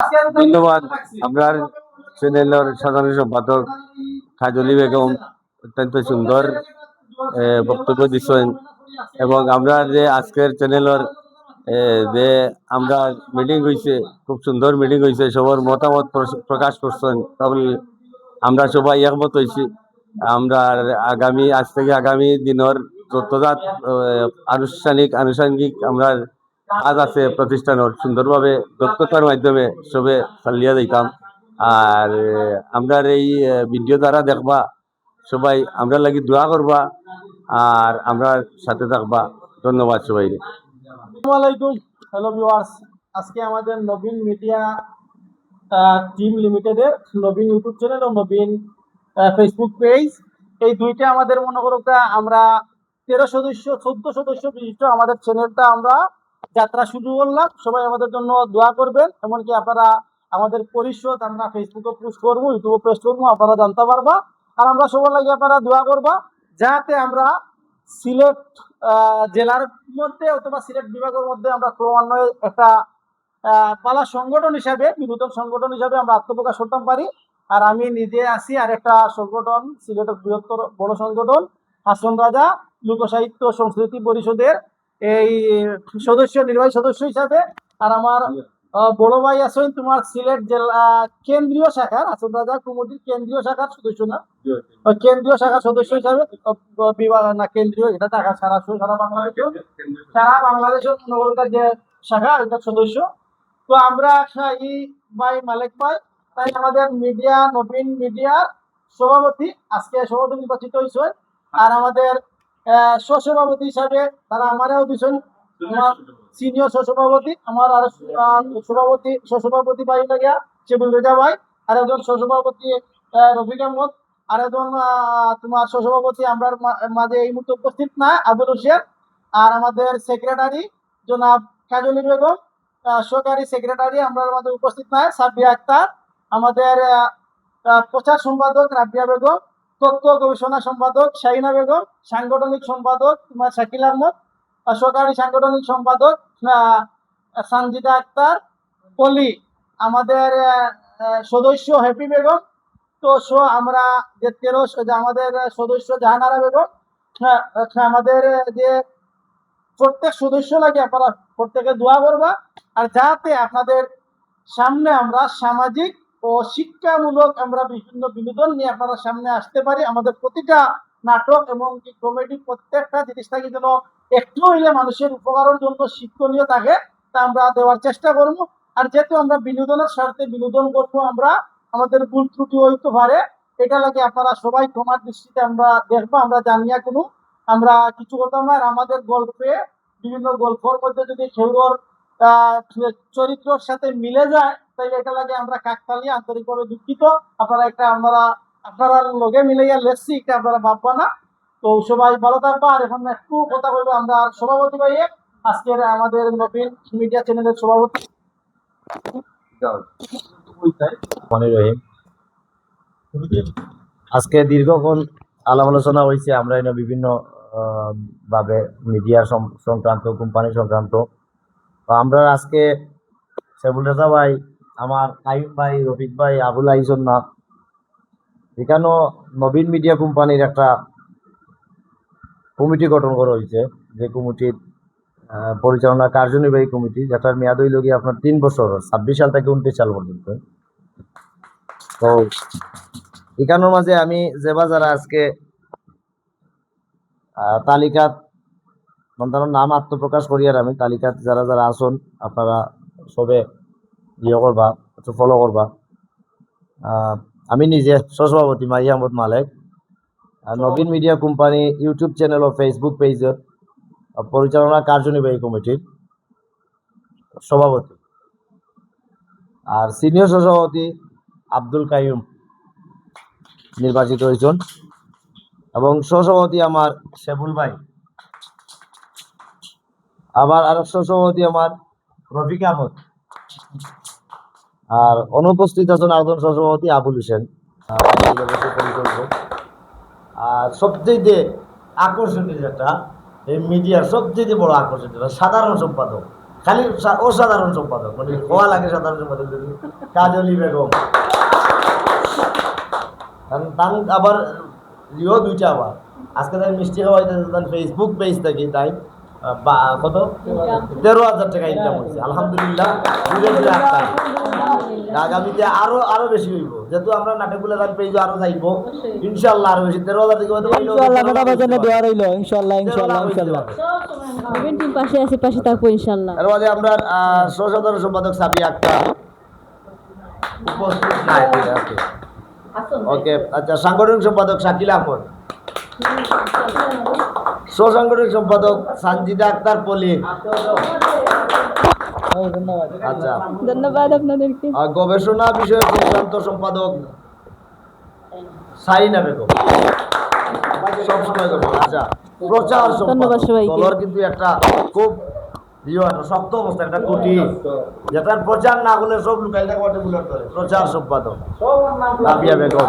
ধন্যবাদ। আপনার চ্যানেলের সাধারণ সম্পাদক কাজলী বেগম অত্যন্ত সুন্দর বক্তব্য দিচ্ছেন এবং আমরা যে আজকের চ্যানেলের যে আমরা মিটিং হয়েছে, খুব সুন্দর মিটিং হয়েছে, সবার মতামত প্রকাশ করছেন, তাহলে আমরা সবাই একমত হয়েছি। আমরা আজ থেকে আগামী দিনের যতজাত আনুষঙ্গিক আমরা কাজ আছে প্রতিষ্ঠানের সুন্দরভাবে দক্ষতার মাধ্যমে সবে চালিয়ে দিতাম। আর আমরা এই ভিডিও দ্বারা দেখবা, সবাই আমরা লাগি দোয়া করবা আর আমরা সাথে থাকবা। ধন্যবাদ সবাই। আসসালামু আলাইকুম, হ্যালো ভিউয়ার্স। আজকে আমাদের নবীন মিডিয়া টিম লিমিটেডের নবীন ইউটিউব চ্যানেল ও নবীন ফেসবুক পেজ, এই দুইটা আমাদের মনে করো আমরা 13 সদস্য 14 সদস্য বিশিষ্ট আমাদের চ্যানেলটা আমরা যাত্রা শুরু করলাম। সবাই আমাদের জন্য দোয়া করবেন। এমনকি আপনারা আমাদের পরিষদ আমরা ফেসবুকে পোস্ট করবো, ইউটিউবে পোস্ট করবো, আপনারা জানতে পারবা। আর আমরা সবার লাগে আপনারা দোয়া করবা যাতে আমরা সিলেট জেলার মধ্যে অথবা সিলেট বিভাগের মধ্যে আমরা ক্রমান্বয়ে একটা পালা সংগঠন হিসাবে, বিনোদন সংগঠন হিসাবে আমরা আত্মপ্রকাশ করতে পারি। আর আমি নিজে আছি আর একটা সংগঠন, সিলেটের বৃহত্তর বড় সংগঠন হাসন রাজা লোকসাহিত্য সংস্কৃতি পরিষদের এই সদস্য, নির্বাহী সদস্য হিসাবে। আর আমার বড় ভাই আছেন তোমার সিলেট জেলা কেন্দ্রীয় শাখার, হাসন রাজা কমিটির কেন্দ্রীয় শাখার সদস্য, না কেন্দ্রীয় শাখার সদস্য হিসাবে, বিভাগ না কেন্দ্রীয়, এটা ঢাকা সারা বাংলাদেশের যে শাখা, এটা সদস্য। তো আমরা এই ভাই মালিক ভাই, তাই আমাদের মিডিয়া নবীন মিডিয়ার সভাপতি আজকে সভাপতি নির্বাচিত হয়েছে। আর আমাদের সহসভাপতি হিসাবে তারা আমারও দিচ্ছেন, সিনিয়র সহসভাপতি আমার, আর সহসভাপতি ভাই লাগিয়া চেবুল রেজা ভাই, আর একজন সহসভাপতি রফিক আহমদ, আর একজন তোমার সহসভাপতি আমরা মাঝে এই মুহূর্তে উপস্থিত না আবুল হোসেন, আর আমাদের সেক্রেটারি জনাব কাজলী বেগম, সহকারী সেক্রেটারি আমরা আমাদের উপস্থিত নাই সাবিয়া আক্তার, আমাদের প্রচার সম্পাদক রাবিয়া বেগম, তথ্য গবেষণা সম্পাদক শাহিনা বেগম, সাংগঠনিক সম্পাদক তোমার শাকিল আহমদ, সহকারী সাংগঠনিক সম্পাদক সানজিদা আক্তার পলি, আমাদের সদস্য হ্যাপি বেগম। তো আমরা যে 13 আমাদের সদস্য জাহানারা বেগম, আমাদের যে প্রত্যেক সদস্য লাগে আপনারা প্রত্যেকে দোয়া করবা। আর যাতে আপনাদের সামনে আমরা সামাজিক ও শিক্ষামূলক আমরা বিভিন্ন বিনোদন নিয়ে আপনারা সামনে আসতে পারি। আমাদের প্রতিটা নাটক এবং কমেডি প্রত্যেকটা জিনিস থাকে যেন একটু হইলে মানুষের উপকারের জন্য শিক্ষণীয় থাকে, তা আমরা দেওয়ার চেষ্টা করবো। আর যেহেতু আমরা বিনোদনের স্বার্থে বিনোদন করবো, আমরা আমাদের ভুল ত্রুটি হইতে পারে, এটা লাগে আপনারা সবাই ক্ষমার দৃষ্টিতে আমরা দেখবো। আমরা জানিয়া কোনো আমরা কিছু করতাম না। আর আমাদের গল্পে বিভিন্ন গল্পের মধ্যে যদি খেউর চরিত্রের সাথে মিলে যায়, তাই এটা লাগে আমরা কাকতালিয়া আন্তরিকভাবে দুঃখিত। আপনারা লগে মিলাইয়া লেখছি, এটা আপনারা ভাববা না। তো সবাই ভালো থাকবা। আর এখন একটু কথা বলবো আমরা সভাপতি ভাইয়ে, আজকের আমাদের নবীন মিডিয়া চ্যানেলের সভাপতি। আজকে দীর্ঘক্ষণ আলাপ আলোচনা হয়েছে, আমরা বিভিন্ন ভাবে মিডিয়া সংক্রান্ত, কোম্পানি সংক্রান্ত। আমরা আজকে সেবুল রেজা ভাই, আমার কাইম ভাই, রফিক ভাই, আবুল আইজন না, এখানেও নবীন মিডিয়া কোম্পানির একটা কমিটি গঠন করা হয়েছে, যে কমিটির পরিচালনা কার্যনির্বাহী কমিটি, যেটার মেয়াদ হইল গিয়ে আপনার 3 বছর, 26 সাল থেকে 29 সাল পর্যন্ত। তো এখানের মাঝে আমি যারা আজকে তালিকাত নাম আত্মপ্রকাশ করি, আর আমি তালিকাত যারা আসুন আপনারা সবে ইয়ে করবা, একটু ফলো করবা। আমি নিজে সহসভাপতি মাহি আহমদ মালেক, নবীন মিডিয়া কোম্পানি ইউটিউব চ্যানেল ও ফেসবুক পেজের পরিচালনা কার্যনির্বাহী কমিটির সভাপতি। আর সিনিয়র সহসভাপতি আব্দুল কাইম নির্বাচিত হয়েছেন, এবং সহসভাপতি আমার শেবুল ভাই, আবার আরেক সহসভাপতি আমার রফিক আহমদ, আর অনুপস্থিত আছেন আরেকজন সহসভাপতি আবুল হোসেন। আর সবচেয়ে আকর্ষণীয় যেটা, এই মিডিয়ার সবচেয়ে বড় আকর্ষণ যেটা, সাধারণ সম্পাদক খালি অসাধারণ সম্পাদক, মানে হওয়া লাগে সাধারণ সম্পাদক যদি কাজলি বেগম। তান আবার লিও দুইটা আবার আজকে তাই মিষ্টি খাওয়াইতে তার ফেসবুক পেজ থেকে তাই কত 13,000 টাকা ইনকাম হয়েছে আলহামদুলিল্লাহ। আগামীতে আরো বেশি হইব, যেহেতু আমরা নাটকগুলো তার পেজ আরো যাইব ইনশাল্লাহ, আরো বেশি 13,000 থেকে হয়তো ইনশাআল্লাহ ম্যাডামের জন্য দোয়া রইল। ইনশাআল্লাহ ইনশাআল্লাহ ইনশাআল্লাহ নবীন টিম পাশে আছি, পাশে থাকবো ইনশাআল্লাহ। এর মধ্যে আমরা সহসাধারণ সম্পাদক সাবিয়া আক্তার উপস্থিত নাই, আছে ওকে। আচ্ছা, সাংগঠনিক সম্পাদক শাকিল আহমদ, সহসাংগঠনিক সম্পাদক সানজিদা আক্তার পলি। ধন্যবাদ। আচ্ছা, ধন্যবাদ আপনাদেরকে। আর গবেষণা বিষয়ক সংক্রান্ত সম্পাদক সাইনা বেগম সবসময় করবো। আচ্ছা, প্রচার ধন্যবাদ সম্পাদক সবাইকে। দলের কিন্তু একটা খুব শক্ত অবস্থা, একটা কুটি যেটার প্রচার না হলে সব লুকাই থাকবে বুলার ধরে। প্রচার সম্পাদক রাবিয়া বেগম।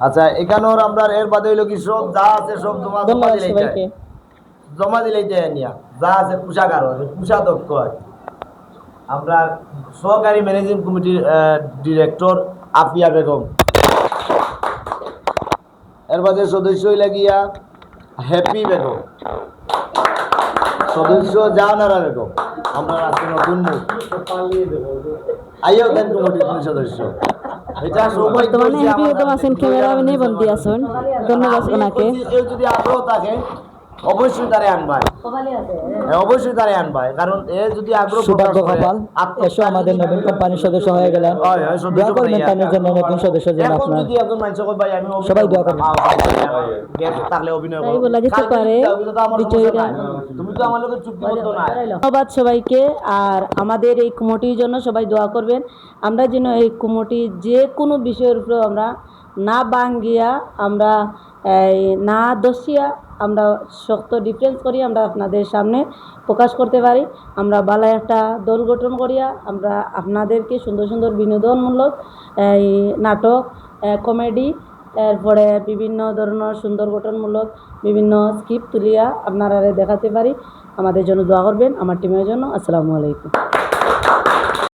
আচ্ছা, এখানেও আমরা এর বাদে হইলো কি সব যা আছে সব জমা ধন্যবাদ দিলেই সবাইকে। জমা দিলেই নিয়া যা আছে পোশাক আরো পোশাদক্ষ হয়। আমরা সহকারী ম্যানেজিং কমিটির ডিরেক্টর আফিয়া বেগম। এর বাদে সদস্য হইলা গিয়া হ্যাপি বেগম, সদস্য জাহানারা বেগম। আমরা আজকে নতুন মুখ আইও দেন কমিটির সদস্য। এটা সবাই বর্তমানে হ্যাপি বেগম আছেন, ক্যামেরাম্যানে বন্দী আছেন। ধন্যবাদ ওনাকে। কেউ যদি আগ্রহ থাকে অবশ্যই তারে আনবাই, অবশ্যই তারে আনবাই, কারণ এ যদি আগ্রহ সৌভাগ্য কপাল, এসো আমাদের নবীন কোম্পানির সদস্য হয়ে গেলেন। দোয়া করবেন তাদের জন্য, নতুন সদস্য যেন এখন আপনার যদি একজন মানুষ কয় ভাই আমি সবাই দোয়া করবেন। তাহলে অভিনয় তাই বলা যেতে পারে। তুমি তো আমার লোকের চুক্তিবদ্ধ না। ধন্যবাদ সবাইকে। আর আমাদের এই কমিটির জন্য সবাই দোয়া করবেন, আমরা যেন এই কমিটি যে কোনো বিষয়ের উপরে আমরা না বাঙ্গিয়া, আমরা না দোষিয়া, আমরা শক্ত ডিফেন্স করি, আমরা আপনাদের সামনে প্রকাশ করতে পারি। আমরা ভালো একটা দল গঠন করিয়া আমরা আপনাদেরকে সুন্দর সুন্দর বিনোদনমূলক এই নাটক, কমেডি, এরপরে বিভিন্ন ধরনের সুন্দর গঠনমূলক বিভিন্ন স্ক্রিপ্ট তুলিয়া আপনারা দেখাতে পারি। আমাদের জন্য দোয়া করবেন, আমার টিমের জন্য। আসসালামু আলাইকুম।